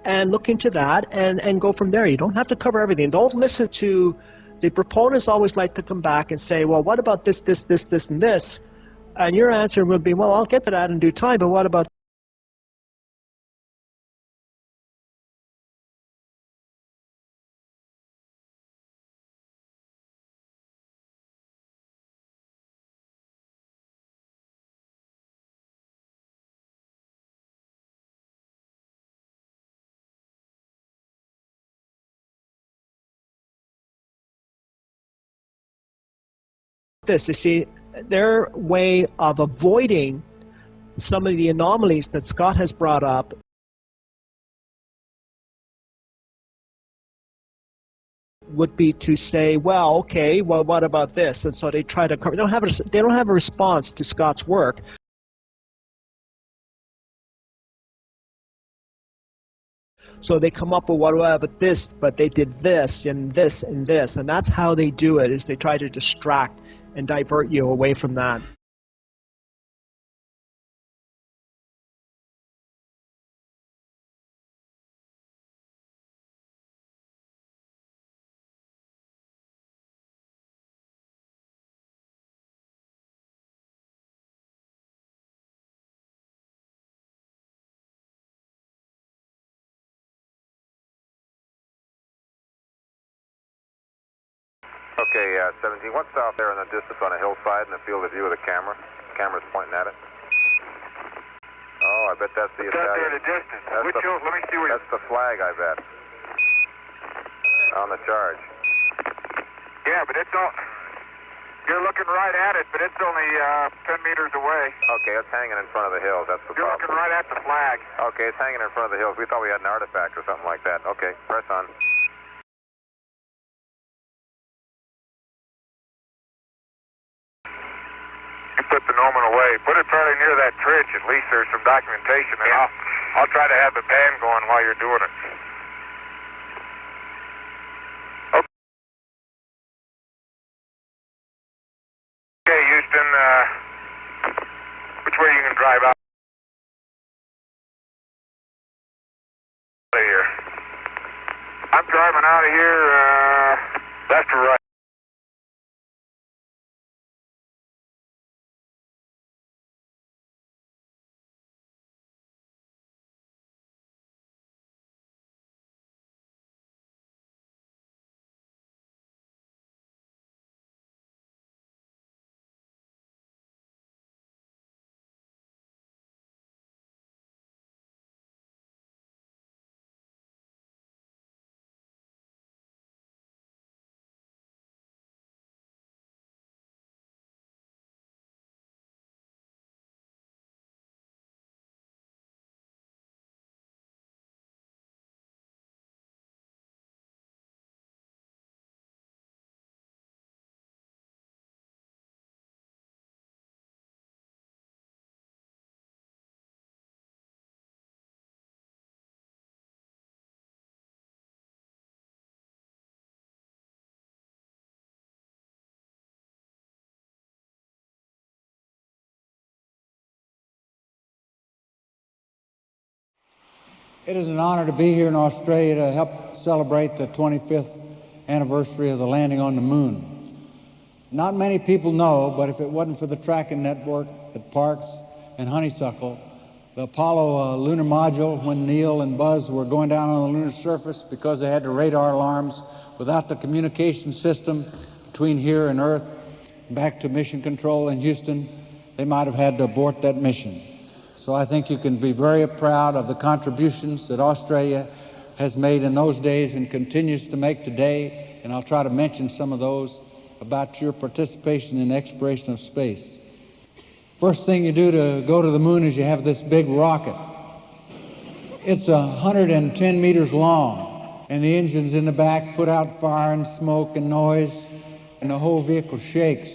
and look into that and go from there. You don't have to cover everything. Don't listen to the proponents. Always like to come back and say, well, what about this, and this? And your answer will be, well, I'll get to that in due time, but what about this? You see, their way of avoiding some of the anomalies that Scott has brought up would be to say, well, okay, well, what about this? And so they try to cover. They don't have a response to Scott's work. So they come up with what about this, but they did this and this and this, and that's how they do it. Is they try to distract and divert you away from that. Okay, 17, what's out there in the distance on a hillside in the field of view of the camera? Camera's pointing at it. Oh, I bet that's the What's out there in the distance? Which hill? Let me see where. That's the flag, I bet. On the charge. Yeah, but it's all. You're looking right at it, but it's only 10 meters away. Okay, it's hanging in front of the hills. That's the You're problem. looking right at the flag. Okay, it's hanging in front of the hills. We thought we had an artifact or something like that. Okay, press on. You put the Norman away. Put it fairly near that trench. At least there's some documentation, and I'll try to have the band going while you're doing it. Okay, Houston. Which way you can drive out of here? I'm driving out of here left or right. It is an honor to be here in Australia to help celebrate the 25th anniversary of the landing on the moon. Not many people know, but if it wasn't for the tracking network at Parkes and Honeysuckle, the Apollo lunar module, when Neil and Buzz were going down on the lunar surface because they had the radar alarms, without the communication system between here and Earth, back to Mission Control in Houston, they might have had to abort that mission. So I think you can be very proud of the contributions that Australia has made in those days and continues to make today, and I'll try to mention some of those about your participation in exploration of space. First thing you do to go to the moon is you have this big rocket. It's 110 meters long, and the engines in the back put out fire and smoke and noise, and the whole vehicle shakes.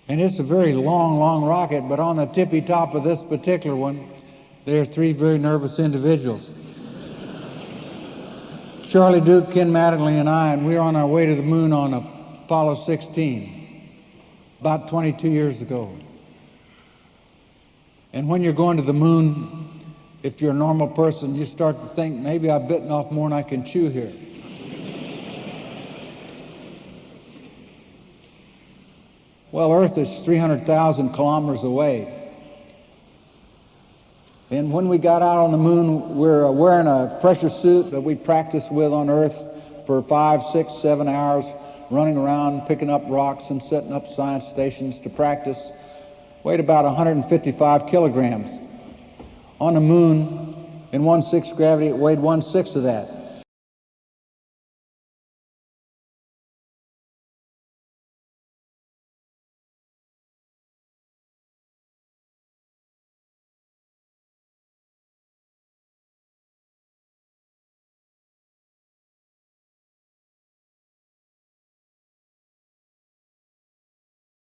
And it's a very long, long rocket, but on the tippy top of this particular one, there are three very nervous individuals. Charlie Duke, Ken Mattingly, and I, and we were on our way to the moon on Apollo 16, about 22 years ago. And when you're going to the moon, if you're a normal person, you start to think, maybe I've bitten off more than I can chew here. Well, Earth is 300,000 kilometers away. And when we got out on the moon, we're wearing a pressure suit that we practiced with on Earth for 5, 6, 7 hours, running around, picking up rocks and setting up science stations to practice. Weighed about 155 kilograms. On the moon, in 1/6 gravity, it weighed 1/6 of that.